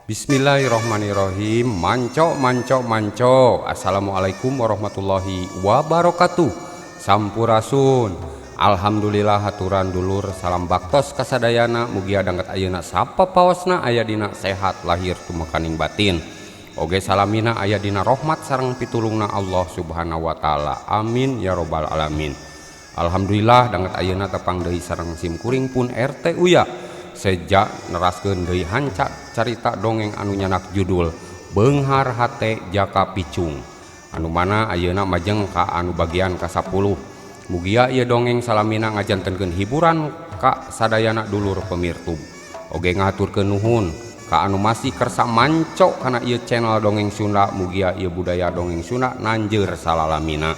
Bismillahirrohmanirrohim. Manco. Assalamualaikum warahmatullahi wabarakatuh. Sampurasun. Alhamdulillah haturan dulur salam baktos kasadayana mugi adangket ayeuna sapa paosna aya dina sehat lahir tumekaning batin. Oge salamina aya dina rahmat sareng pitulungna Allah Subhanahu wa taala. Amin ya robbal alamin. Alhamdulillah dangket ayeuna tepang deui sareng simkuring pun RT Uya. Sejak neraskeun deui hancak carita dongeng anu nyanak judul Beunghar Hate Jaka Picung anu mana ayeuna majeng ka anu bagian ka-10. Mugia ieu dongeng salamina ngajantenkeun hiburan ka sadayana dulur pemirtub. Oge ngaturkeun nuhun ka anu masih kersa manco kana ieu channel dongeng Sunda. Mugia ieu budaya dongeng Sunda nanjeur salalamina.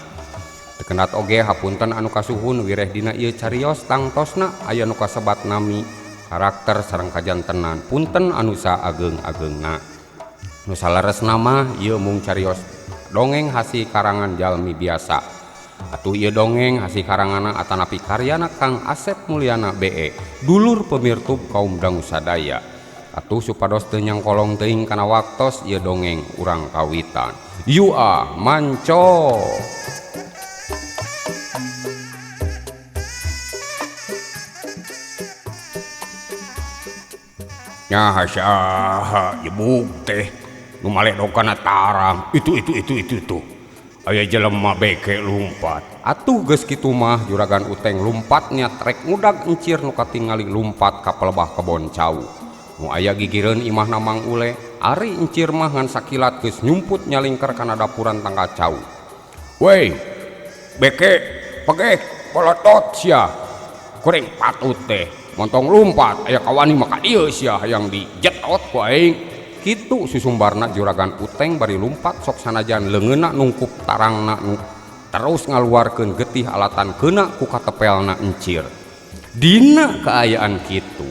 Tekenat oge hapunten anu kasuhun wireh dina ieu carios tangtosna aya nu kasebat nami karakter sareng kajantenan punten anu saageng-agengna. Nu salaresna mah ieu mung carios dongeng hasil karangan jalmi biasa. Atuh ieu dongeng hasil karanganna atanapi karyana Kang Asep Mulyana BE, dulur pemirtub kaum dangu sadaya. Atuh supados teu nyangkolong teuing kana waktos ieu dongeng urang kawitan. Yua manco. Nyaha saha jebuk teh nu maledokan tarang itu aya jelema beke lumpat. Atuh geus kitu mah juragan Uteng lumpatnya trek ngudag encir nu katingali lumpat ka pelebah kebon cau. Nu aya gigireun imahna Mang Ule ari encir mah ngan sakilat geus nyumput nyalingker kana dapuran tangga cau. Wei beke pegeh polotot sia kuring patut teh montong lumpat aya kawani maka ieu sia hayang dijetot ku aing. Kitu susumbarna juragan Uteng bari lumpat sok sanajan leungeunna nungkup tarangna nu terus ngaluarkeun getih alatan keuna ku katepelna encir. Dina kaayaan kitu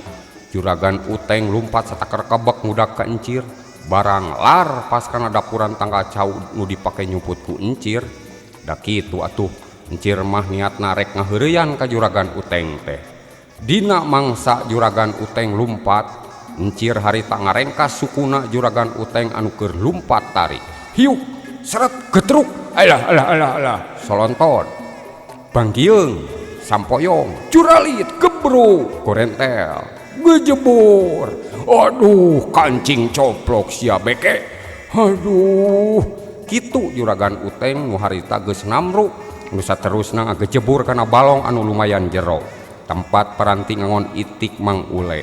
juragan Uteng lumpat sataker kebek ngudag ka encir barang lar pas kana dapuran tangga cau nu dipake nyumput ku encir. Da kitu atuh encir mah niatna rek ngaheureuyan ka juragan Uteng teh. Dina mangsa juragan Uteng lumpat encir harita ngarengkas sukuna juragan Uteng anu keur lumpat tarik hiuk seret getruk alah solonton bangkieung sampoyong curalit gebruk korentel gejebur aduh kancing coplok sia beke aduh. Kitu juragan Uteng nu harita geus namruk nu saterusna ngagejebur kana balong anu lumayan jero tempat peranti ngangon itik Mang Ule.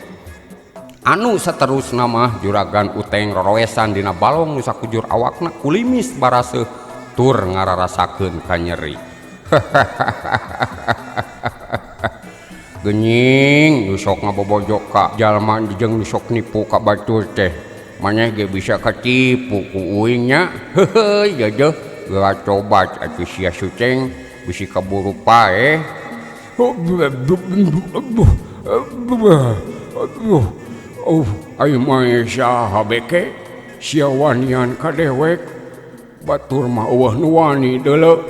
Anu saterusna mah juragan Uteng roroesan dina balong nu sakujur awakna kulimis baraseuh tur ngararasakeun ka nyeri. Geuning nu sok ngabobojok ka jalma jeung nu sok nipu ka batur teh maneh ge bisa katipu ku uing nya. Heuheuy geuh geura coba atuh sia suceng bisi kaburu pae. Ayo mah saha beke sia wanian ka dewek batur mah eueuh nu wani deuleu.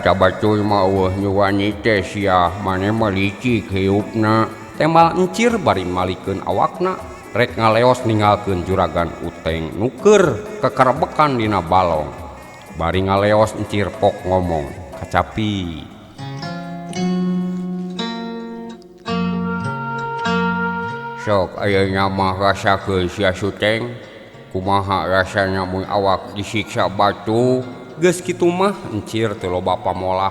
Cabatuy mah eueuh nu wani teh sia maneh mah licik hiupna. Tembal encir bari malikeun awakna rek ngaleos ninggalkeun juragan Uteng nu keur kekerebekan dina balong. Bari ngaleos encir pok ngomong kacapi. Sok ayeuna mah rasakeun sia Suteng kumaha rasana mun awak disiksa batu. Geus kitu mah encir teu loba pamolah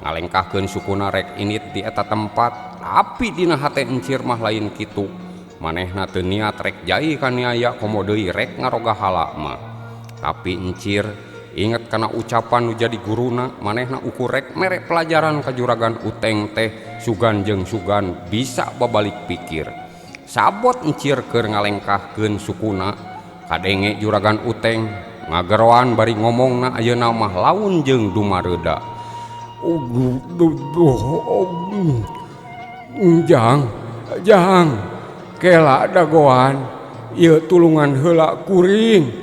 ngalengkahkeun sukuna rek init di eta tempat. Tapi dina hate encir mah lain kitu manehna teu niat rek jai kaniaya komo deui rek ngaroga hala mah. Tapi encir inget kana ucapan nu jadi guruna manehna ukur rek mere pelajaran ka juragan Uteng teh sugan jeung sugan bisa babalik pikir. Sabot encir keur ngalengkahkeun sukuna kadenge juragan Uteng ngageroan bari ngomongna ayeuna mah laun jeung dumareuda. Jang kela dagoan ieu tulungan heula kuring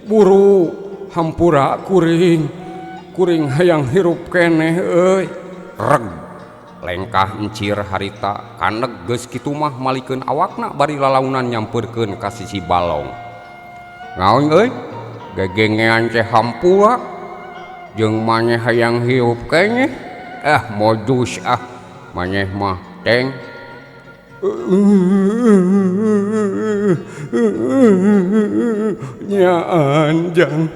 buru hampura kuring hayang hirup keneh euy. Reg lengkah encir harita kaneg geus kitu mah malikeun awakna bari lalaunan nyampeurkeun ka sisi balong. Ngaon euy, gegengean teh hampura jeung maneh hayang hiup keneh. Modus maneh mah teng. Nya anjang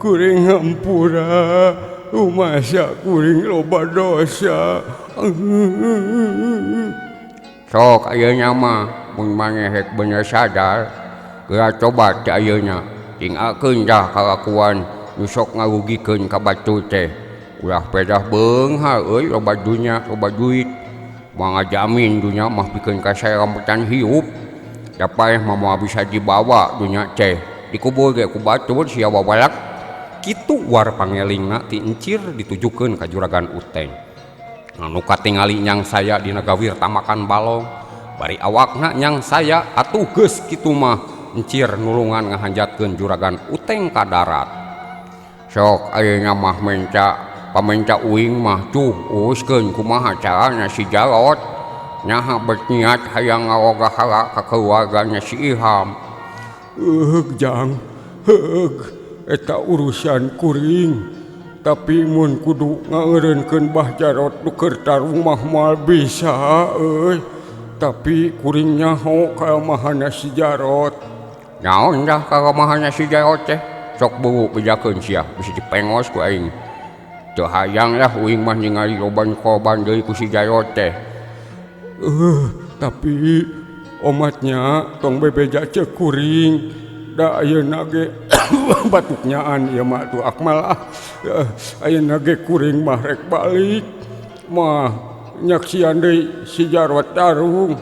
kuring hampura masa kuring loba dosa. Sok ayeuna mah mun maneh rek bener sadar geura coba teh ayeuna tinggalkeun dah kalakuan nu sok ngarugikeun ka batu teh. Ulah pedah beunghar euy loba dunya loba duit moal ngajamin dunya mah pikeun kasarampetan hiup. Dapaeh mah moal bisa dibawa dunya teh dikubur ge ku batur sia wabalak. Kitu war pangelingna ti encir ditujukeun ka Juragan Uteng. Anu katingali nyang saya dina gawir tamakan balong bari awakna nyang saya atuh geus kitu mah encir nulungan ngahanjatkeun Juragan Uteng ka darat. Sok ayeuna mah pamenca uing mah tuh uruskeun kumaha carana si Jarot nyaha berniat hayang ngarogahala ka keluarganya si Ilham. Jang, eta urusan kuring, tapi mun kudu ngaeureunkeun Bah Jarot nu keur tarung mah moal bisa euy. Tapi kuring nyaho kalemahanna si Jarot. Naon dah kalemahanna si Jarot teh? Sok buru bejakeun sia bisa dipengos ku aing. Teu hayang lah uing mah ningali loban korban deui ku si Jarot teh. Tapi omatnya tong bebeja cek kuring. Da ayeuna ge batuk nyaan ieu mah tuh akmal ayeuna ge kuring mah rek balik mah nyaksian deui si Jarot tarung.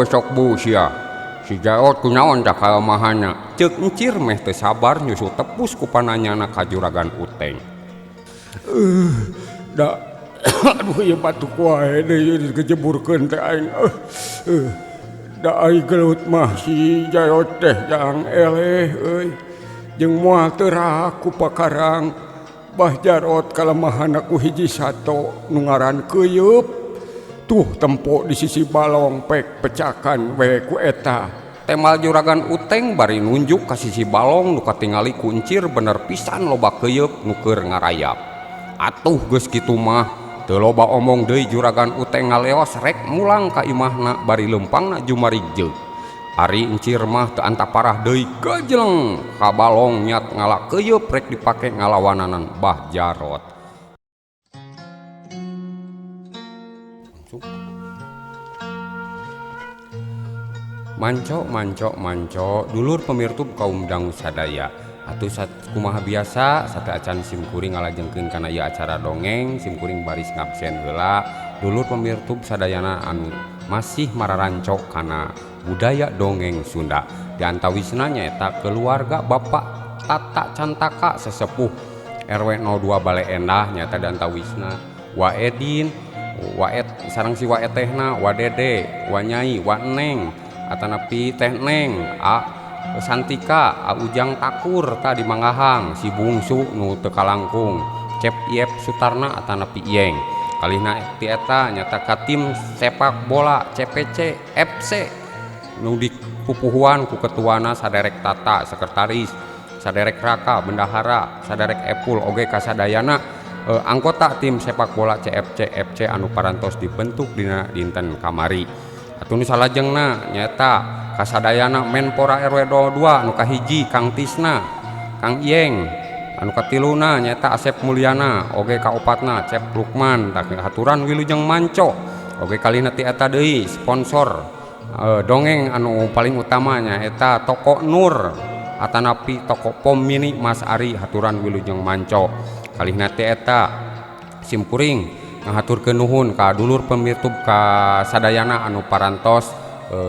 Sok bu sia. Si Jarot kunaon dah kalemahanna? Ceuk encir meh teu sabar nyusul tepus ku pananyana ka Juragan Uteng. Aduh ieu batuk wae deui digejeburkeun teh aing. Da ai gelut mah si Jarot teh jang eleh euy. Jeung moal teu raku pakarang Bah Jarot kalemahanna ku hiji sato nu ngaran Keuyeub. Tuh tempo di sisi balong pek pecakan we ku eta. Temal Juragan Uteng bari nunjuk ka sisi balong nu katingali ku encir bener pisan loba keuyeub nu keur ngarayap. Atuh geus kitu mah teu loba omong deui Juragan Uteng ngaleos rek mulang ka imahna bari lempangna jumarigjeug. Ari encir mah teu anta parah deui gejleng ka balong niat ngalak keuyeub rek dipake ngalawananan Bah Jarot. Manco dulur pemirtub kaum dangu sadaya. Atuh kumaha biasa sate acan simkuring ngalajengkeun kana ieu acara dongeng simkuring baris ngabsen heula dulur pemirtub sadayana anu masih mararanco kana budaya dongeng Sunda. Di antawisna nyaeta keluarga Bapak Tata Cantaka sesepuh RW 02 Bale Endah nyaeta di antawisna Wa Edin, sareng si Wa Etehna, Wa Dede, Wa Nyai, Wa Neng, atanapi Teh Neng, Santika, Ujang Takur ta di Manggahang, si Bungsu nu teu kalangkung, Cep Iep Sutarna atanapi Iyeng. Kalihna ti eta nyata ka tim sepak bola CPC FC nu dipupuhuan ku ketuana saderek Tata, sekretaris, saderek Raka, bendahara, saderek Epul oge kasadayana anggota tim sepak bola CFC FC anu parantos dibentuk dina dinten kamari. Atuh nu salajengna nyata kasadayana Menpora RW 02 anu kahiji Kang Tisna, Kang Iyeng, anu katiluna nyata Asep Mulyana, oge kaopatna Cep Lukman, tak haturan Wilujeng Manco, oge kalina ti eta deui sponsor dongeng anu paling utamanya eta Toko Nur, atanapi Toko Pom Mini Mas Ari, haturan Wilujeng Manco. Kalihna ti eta simkuring ngahaturkeun nuhun ka dulur pemirtub ka sadayana anu parantos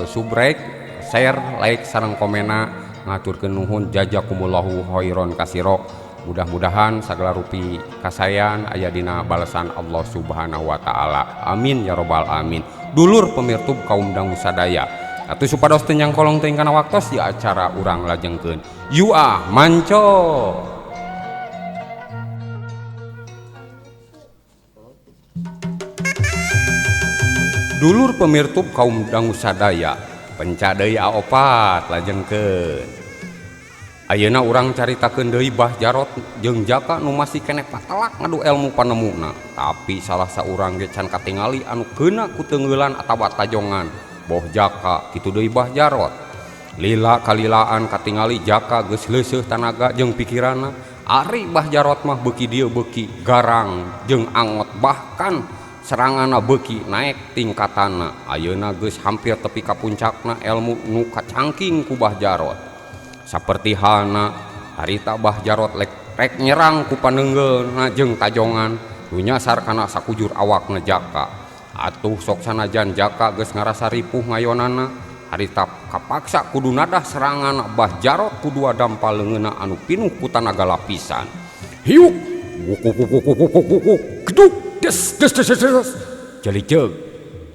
subrek, share, like sareng komena ngaturkeun nuhun jazakumullahu khairon kasiro. Mudah-mudahan sagala rupi kasayan aya dina balasan Allah Subhanahu wa taala. Amin ya robbal alamin. Dulur pemirtub kaum dangu sadaya, atuh supados teu nyangkolong teuing kana waktos di acara urang lajengkeun. Yua manco. Dulur pemirtub kaum dangu sadaya pencadaya opat lajengkeun. Ayeuna urang caritakeun deui Bah Jarot jeung Jaka nu masih keneh patelak ngadu elmu panemuna, tapi salah saurang ge can katingali anu keuna ku teungeulan atawa tajongan. Boh Jaka kitu deui Bah Jarot. Lila kalilaan katingali Jaka geus leuseuh tanaga jeung pikiranna. Ari Bah Jarot mah beuki dieu beuki garang jeung angot, bahkan serangana beuki naek tingkatanna. Ayeuna geus hampir tepi ka puncakna elmu nu kacangking ku Bah Jarot. Saperti halna harita Bah Jarot rek nyerang ku panenggeulna jeung tajongan nu nyasar kana sakujur awakna Jaka. Atuh sok sanajan Jaka geus ngarasa ripuh ngayonana, harita kapaksa kudu nadah serangan Bah Jarot ku dua dampal leungeunna anu pinuh ku tanaga lapisan. Hiuk geduk des des des des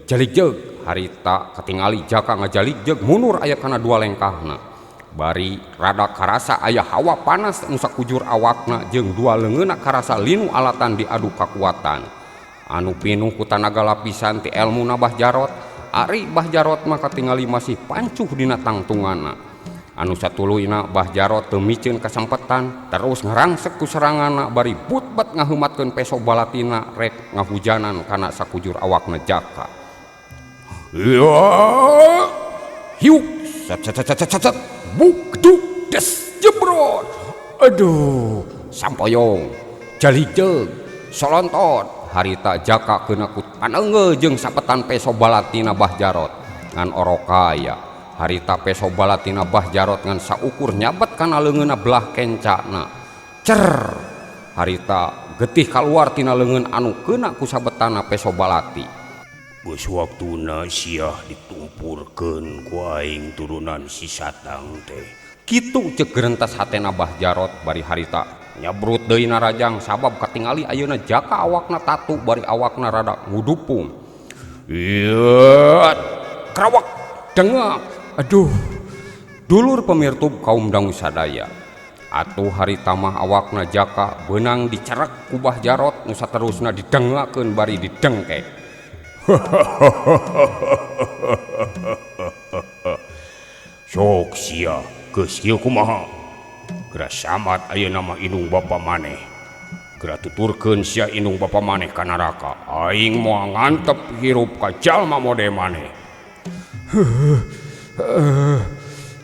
jalig harita katingali Jaka ngajaligjeg mundur aya kana dua lengkahna. Bari rada karasa aya hawa panas nu sakujur awakna jeung dua leungeunna karasa linu alatan diadu kakuatan. Anu pinuh ku tanaga lapisan ti elmuna Bah Jarot, ari Bah Jarot mah katingali masih pancuh dina tangtunganna. Anu satuluyna Bah Jarot teu miceun kasempetan terus ngarangsek ku seranganna bari butbat ngaheumatkeun peso balatina rek ngahujanan kana sakujur awakna Jaka. Hiuk sat buk duk des jebrot. Aduh sampoyong jalijeg solontot harita Jaka keuna ku paneungeul jeung sapetan peso balatina Bah Jarot ngan orokaya. Harita peso balatina Bah Jarot ngan saukur nyabat kana leungeunna belah kencana. Cer harita getih kaluar tina leungeun anu keuna ku sabetana peso balati. Geus waktuna siah ditumpurkeun ku aing turunan si Satang teh. Kitu ceuk gerentas hatena Bah Jarot bari harita nyabrut deui narajang sabab katingali ayeuna Jaka awakna tatu bari awakna rada ngudupung. Ieu krawak dengak. Aduh. Dulur pemirtub kaum dangu sadaya. Atuh harita mah awakna Jaka beunang dicerek ku Bah Jarot nu saterusna didenggakeun bari didengkek. Sok sia geus kieu kumaha? Geura samat ayeuna mah indung bapa maneh. Geura tuturkeun sia indung bapa maneh ka naraka. Aing moal ngantep hirup ka jalma mode maneh.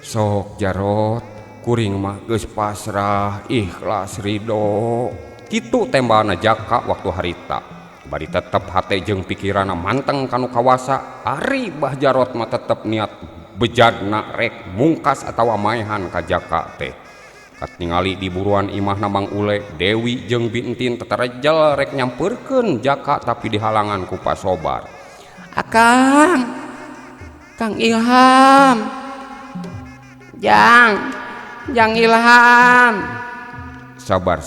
Sok Jarot, kuring mah geus pasrah, ikhlas ridho. Kitu tembana Jaka waktu harita. Bari tetep hate jeung pikiranna manteng kanu kawasa. Ari Bah Jarot mah tetep niat bejadna rek mungkas atawa maehan ka Jaka teh. Katingali di buruan imahna Mang Ule, Dewi jeung Bintin teterejel rek nyampeurkeun Jaka tapi dihalangan ku pasobar. Akang, Kang Ilham, Jang Ilham. Sabar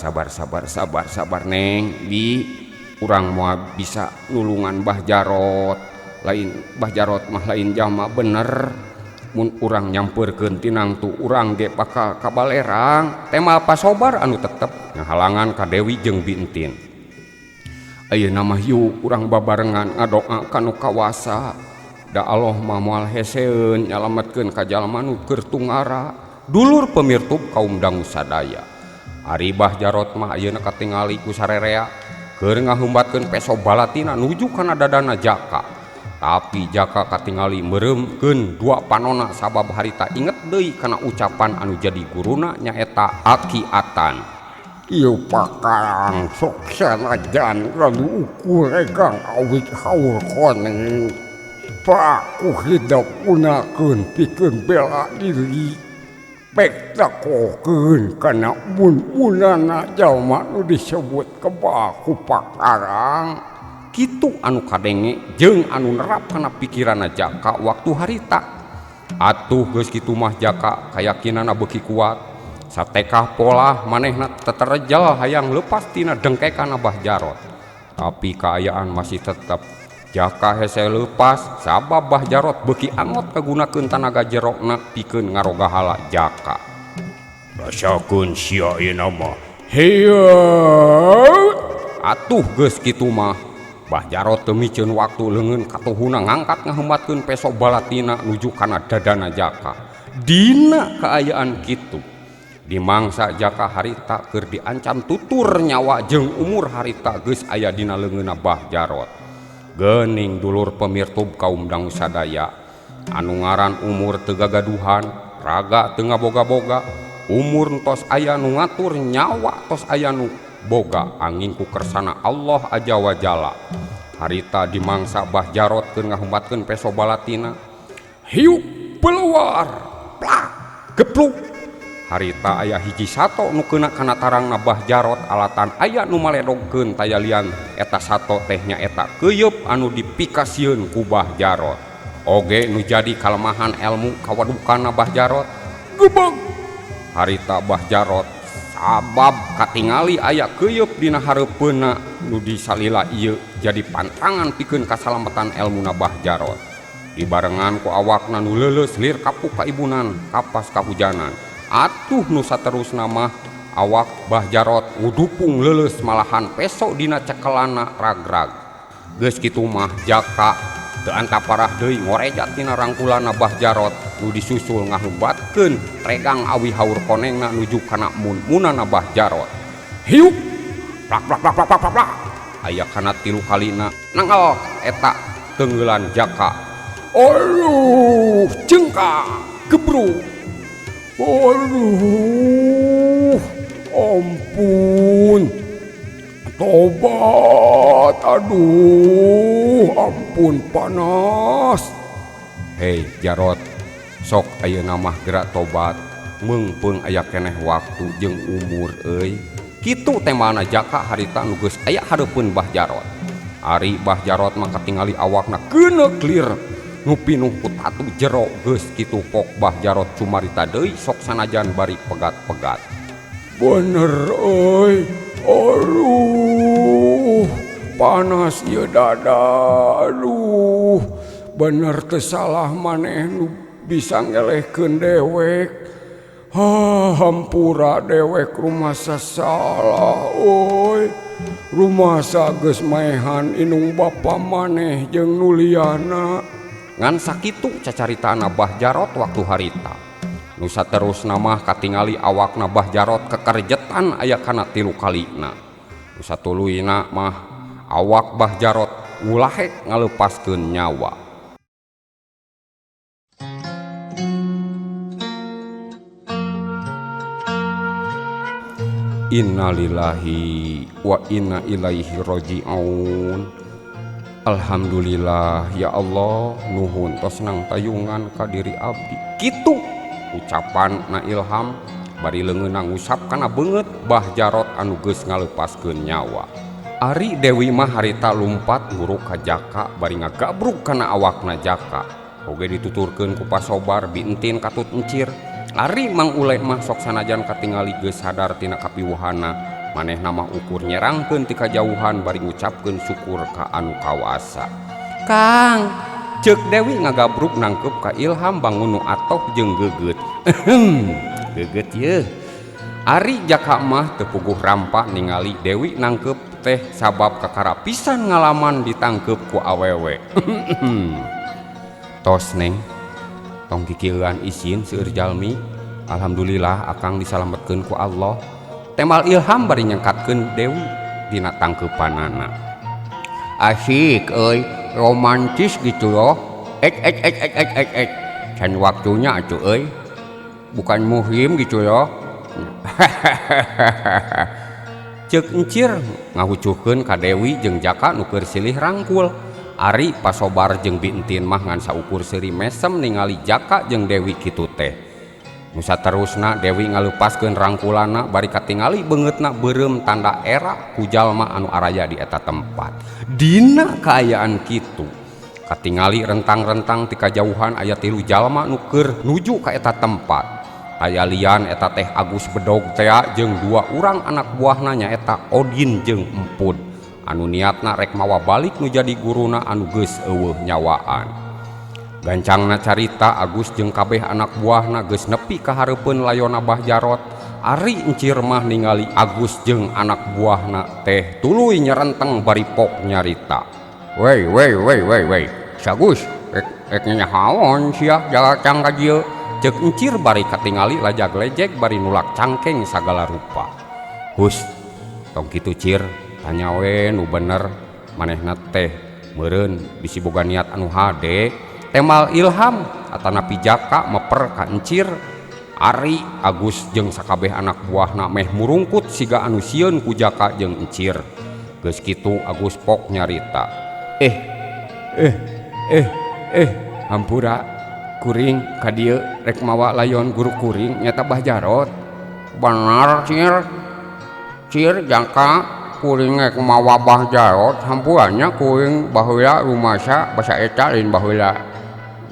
Neng, Bi. Urang moal bisa nulungan Bah Jarot. Lain Bah Jarot mah lain jama bener. Mun urang nyampeurkeun tinang tu urang ge bakal kabalerang. Temal pasobar anu tetep ngahalangan ka Dewi jeung Bintin. Ayeuna mah yuk urang babarengan ngadoa kanu kawasa. Da Allah mah moal heseun nyalametkeun ka jalma nu keur tungara. Dulur pemirtub kaum dangu sadaya. Ari Bah Jarot mah ayeuna katingali ku sarerea keur ngahumbatkeun peso balatina nuju kana dadana Jaka. Tapi Jaka katingali meuremkeun dua panona sabab harita inget deui kana ucapan anu jadi guruna nyaeta Aki Atan. Ieu pakarang sok sanajan radu ukur egang awit haur koneng. Paku hidup gunakeun pikeun bela diri. Pek takokeun kana mun-munana jalma nu disebut kebaku pakarang. Kitu anu kadenge jeung anu nerap kana pikiranna Jaka waktu harita. Atuh geus kitu mah Jaka kayakinanna beuki kuat. Satekah pola manehna teterejel hayang leupas tina dengkekan Bah Jarot. Tapi kaayaan masih tetep. Jaka hese leupas sabab Bah Jarot beuki angot kagunakeun tanaga jerokna pikeun ngarogahala Jaka. Rasakeun sia ieu mah. Heuh. Atuh geus kitu mah Bah Jarot teu miceun waktu leungeun katuhuna ngangkat ngahembatkeun peso balatina nuju kana dadana Jaka. Dina kaayaan kitu di mangsa Jaka harita keur diancam tutur nyawa jeung umur harita geus aya dina leungeunna Bah Jarot. Geuning dulur pemirtub kaum dangu sadaya anu ngaran umur teu gagaduhan, raga teu ngaboga-boga, umur tos aya nu ngatur, nyawa tos aya nu boga angin ku kersana Allah Azza wa Jalla. Harita di mangsa Bah Jarot keur ngahembatkeun peso balatina, hiuk peluar plak gepluk. Harita aya hiji sato nu keuna kana tarangna Bah Jarot, alatan aya nu maledogkeun tayalian eta sato teh nyaeta keuyeub anu dipikasieun ku Bah Jarot. Oge nu jadi kalemahan elmu kawadukanna Bah Jarot. Gebeg harita Bah Jarot sabab katingali aya keuyeub dina hareupeunna nu disalila ieu jadi pantangan pikeun kasalamatan elmuna Bah Jarot. Dibarengan ku awakna nu leuleus lir kapuk ka ibunan kapas kahujanan. Atuh nu saterusna mah awak Bah Jarot ngudupung leuleus malahan peso dina cekelana ragrag. Geus kitu mah Jaka teu antaparah deui ngorejat tina rangkulana Bah Jarot nu disusul ngahumbatkeun regang awi haur konengna nuju kana mun-munana Bah Jarot. Hiuk plak plak plak plak plak plak. Aya kana 3 kalina nanggal eta teungeulan Jaka. Aduh cengka gebruk. Aduh ampun tobat, aduh ampun panas. Hei Jarot, sok ayeuna mah geura tobat, meungpeung aya keneh waktu jeung umur euy. Kitu temana Jaka harita nu geus aya hareupeun Bah Jarot. Ari Bah Jarot mah katingali awakna keuneuk lir nu pinuh ku tatu jero. Geus kitu pok Bah Jarot cumarita deui sok sanajan bari pegat-pegat. Bener euy, aduh panas ieu dada, aduh bener teu salah maneh nu bisa ngelehkeun dewek. Hampura dewek rumasa salah euy, rumasa geus maehan inung bapa maneh jeung nu liana. Ngan sakitu cacaritana Bah Jarot waktu harita. Nu saterusna mah katingali awakna Bah Jarot kekerjetan aya kana 3 kalina. Nu satuluyna mah awak Bah Jarot ngulahe ngaleupaskeun nyawa. Innalillahi wa inna ilaihi raji'un. Alhamdulillah ya Allah, nuhun tos nang tayungan ka diri abdi. Kitu ucapan na Ilham bari leungeunna ngusap kana beungeut Bah Jarot anu geus ngaleupaskeun nyawa. Ari Dewi mah harita lumpat nguruk ka Jaka bari ngagabruk kana awakna Jaka. Oge dituturkeun ku pasobar bintin katut encir. Ari Mang Ule mah sok sanajan katingali geus sadar tina kapiwuhanna, manehna mah ukur nyerangkeun ti kajauhan bari ngucapkeun syukur ka anu kawasa. Kang, ceuk Dewi ngagabruk nangkep ka Ilham bangun nu atoh jeung geugeut. Geugeut yeuh. Ari Jaka mah teu puguh rampa ningali Dewi nangkep teh sabab kakara pisan ngalaman ditangkep ku awewe. Tos Neng, tong kikieuan isin seueur jalmi. Alhamdulillah akang disalametkeun ku Allah. Temal Ilham bari nyengkatkeun Dewi dina tangkeupanana. Asik euy, romantis gitu loh. Ek. Can waktunya atuh euy. Bukan muhrim gitu loh. Ceuk encir ngahucuhkeun ka Dewi jeung Jaka nu keur silih rangkul. Ari pasobar jeung bintin mah ngan saukur seuri mesem ningali Jaka jeung Dewi kitu teh. Nu saterusna Dewi ngaleupaskeun rangkulana bari katingali beungeutna beureum tanda era ku jalma anu araya di eta tempat. Dina kaayaan kitu katingali rentang-rentang ti kajauhan aya 3 jalma nu keur nuju ka eta tempat. Aya lian eta teh Agus Bedog tea jeung 2 urang anak buahna nyaeta Odin jeung Empud anu niatna rek mawa balik nu jadi guruna anu geus eueuh nyawaan. Gancangna carita Agus jeung kabeh anak buahna geus nepi ka hareupeun layona Bah Jarot. Ari encir mah ningali Agus jeung anak buahna teh tuluy nyerenteng bari pok nyarita. Wei sagus rek nyahaon sia jalacang ka dieu ceuk encir bari katingali lajag-lejek bari nulak cangkeng sagala rupa. Hus tong kitu cir tanya we nu bener manehna teh meureun bisi boga niat anu hade temal ilham atana pijaka meper ka encir Ari Agus jeung sakabeh anak buahna meh murungkut siga anu sieun ku Jaka jeung encir. Geus kitu Agus pok nyarita hampura kuring ka dieu rek mawa layon guru kuring nyata Bah Jarot. Benar cir Jaka kuring rek mawa Bah Jarot hampuranya kuring baheula rumasa basa eta lain baheula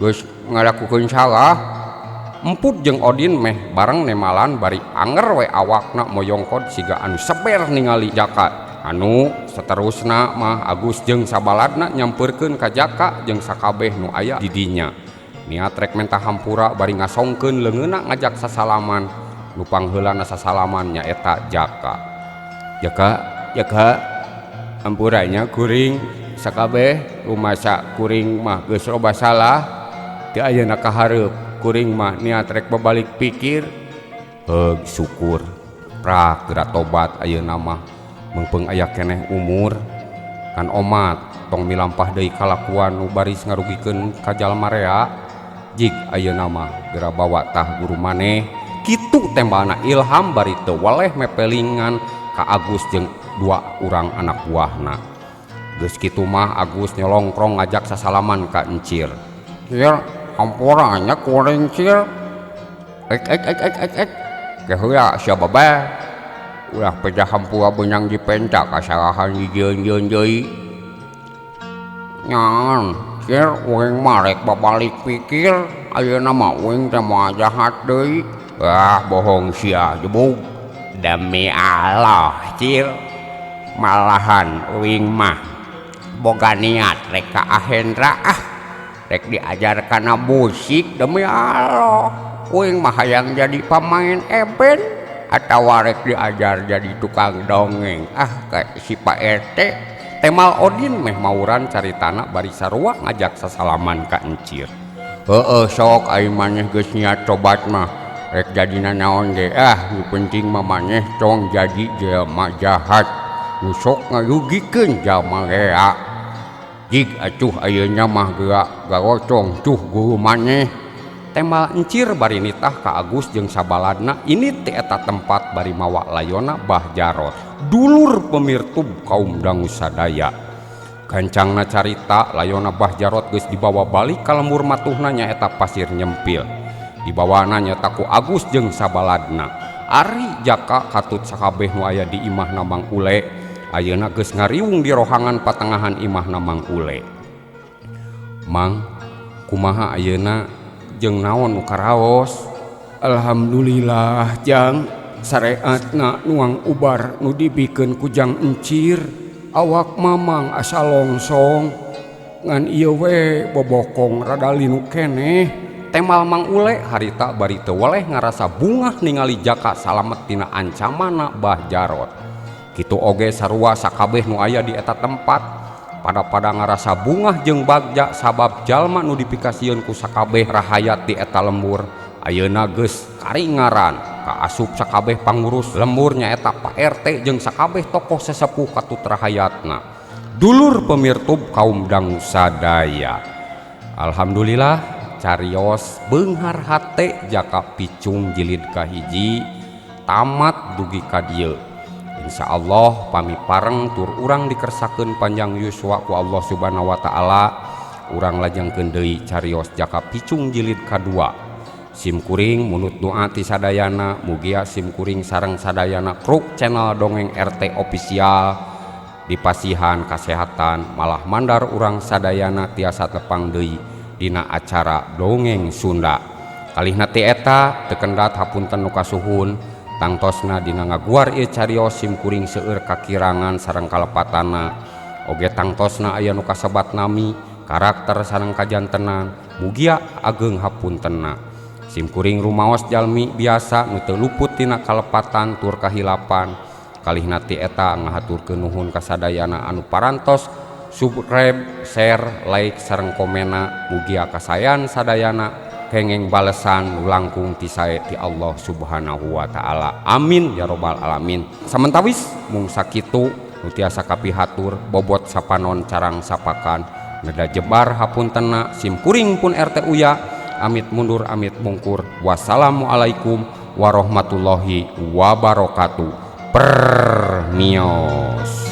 geus ngalakukeun salah. Emput jeung Odin meh bareng nemalan bari anger we awakna moyongkod siga anu seber ningali Jaka. Anu saterusna mah Agus jeung sabaladna nyampeurkeun ka Jaka jeung sakabeh nu aya di dinya. Niat rek mentah hampura bari ngasongkeun leungeunna ngajak sasalaman. Nu pangheulana sasalaman nyaeta Jaka. Jaka hampuranya kuring sakabeh rumasa kuring mah geus loba salah. Teu ayeuna kahareup kuring mah niat rek babalik pikir. Heug syukur prak geura tobat ayeuna mah mengpeung aya keneh umur kan omat tong milampah deui kalakuan nu baris ngarugikeun ka jalma rea. Jig ayeuna mah geura bawa tah guru maneh kitu tembalna ilham bari teu waleh mepelingan ka Agus jeung dua urang anak buahna. Geus kitu mah Agus nyolongkrong ngajak sasalaman ka encir. Cir hampuranya kuring cir keheula sia babeh ulah peda hampura beunang dipentak kasalahan hijieun deui. Nyan cir uing mah rek babalik pikir ayeuna mah uing teh moal jahat deui. Bohong sia jebug demi Allah cir malahan uing mah boga niat rek ka Ahendra rek diajarkan musik demi Allah. Uing mah hayang jadi pemain eben atau rek diajar jadi tukang dongeng kayak si Pak RT. Temal Odin meh mauran caritana bari sarua ngajak sasalaman ka encir. Sok ai maneh geus niat tobat mah rek jadina naon ge nu penting mah maneh tong jadi jelema jahat nu sok ngarugikeun jalma rea. Jig atuh ayeuna mah geura garocong tuh guru maneh. Temal encir bari nitah ka Agus jeung sabaladna ini teh eta tempat bari mawa layona Bah Jarot dulur pemirtub kaum dangu sadaya. Gancangna carita layona Bah Jarot geus dibawa balik ka lembur matuhna nyaeta pasir nyempil. Dibawana nyata ku Agus jeung sabaladna. Ari Jaka katut sakabeh nu aya di imahna Mang Ule ayeuna geus ngariung di rohangan patengahan imahna Mang Ule. Mang kumaha ayeuna jeung naon nu karaos? Alhamdulillah jang sareatna nuang ubar nu dibikeun ku jang encir awak mamang asa longsong ngan ieu we bobokong rada linu keneh. Temal Mang Ule harita bari teu waleh ngarasa bungah ningali Jaka salamet tina ancamanna Bah Jarot. Kitu oge sarua sakabeh nu aya di eta tempat pada ngarasa bungah jeung bagja sabab jalma nu dipikasieun ku sakabeh rahayat di eta lembur ayeuna geus karingaran kaasup sakabeh pangurus lembur nyaeta Pak RT jeung sakabeh tokoh sesepuh katut rahayatna dulur pemirtub kaum dangu sadaya. Alhamdulillah carios beunghar hate Jaka Picung jilid kahiji tamat dugi ka dieu. Insyaallah pami pareng tur urang dikersakeun panjang yuswa ku Allah Subhanahu wa taala. Urang lajengkeun deui carios Jaka Picung jilid kadua. Sim kuring munut doa ti sadayana mugia sim kuring sareng sadayana kruk channel dongeng RT official dipasihan kasehatan malah mandar urang sadayana tiasa tepang deui dina acara dongeng Sunda. Kalihna ti eta teu kendrat hapunten nu kasuhun tangtosna dina ngaguar ieu carios sim kuring seueur kakirangan sareng kalepatana oge tangtosna aya nu kasebat nami karakter sareng kajantenan mugia ageng hapuntenna. Sim kuring rumaos jalmi biasa nu teu luput tina kalepatan tur kahilapan kalihna ti eta ngahaturkeun nuhun ka sadayana anu parantos subscribe, share, like, sareng komena. Mugi akasayan sadayana kengeng balesan langkung ti sae ti Allah Subhanahu wa taala. Amin ya robbal alamin. Samentawis mung sakitu nu tiasa kapihatur bobot sapanon carang sapakan neda jebar hapuntenna sim kuring pun RT uya. Amit mundur amit mungkur. Wassalamualaikum warahmatullahi wabarakatuh. Pernios.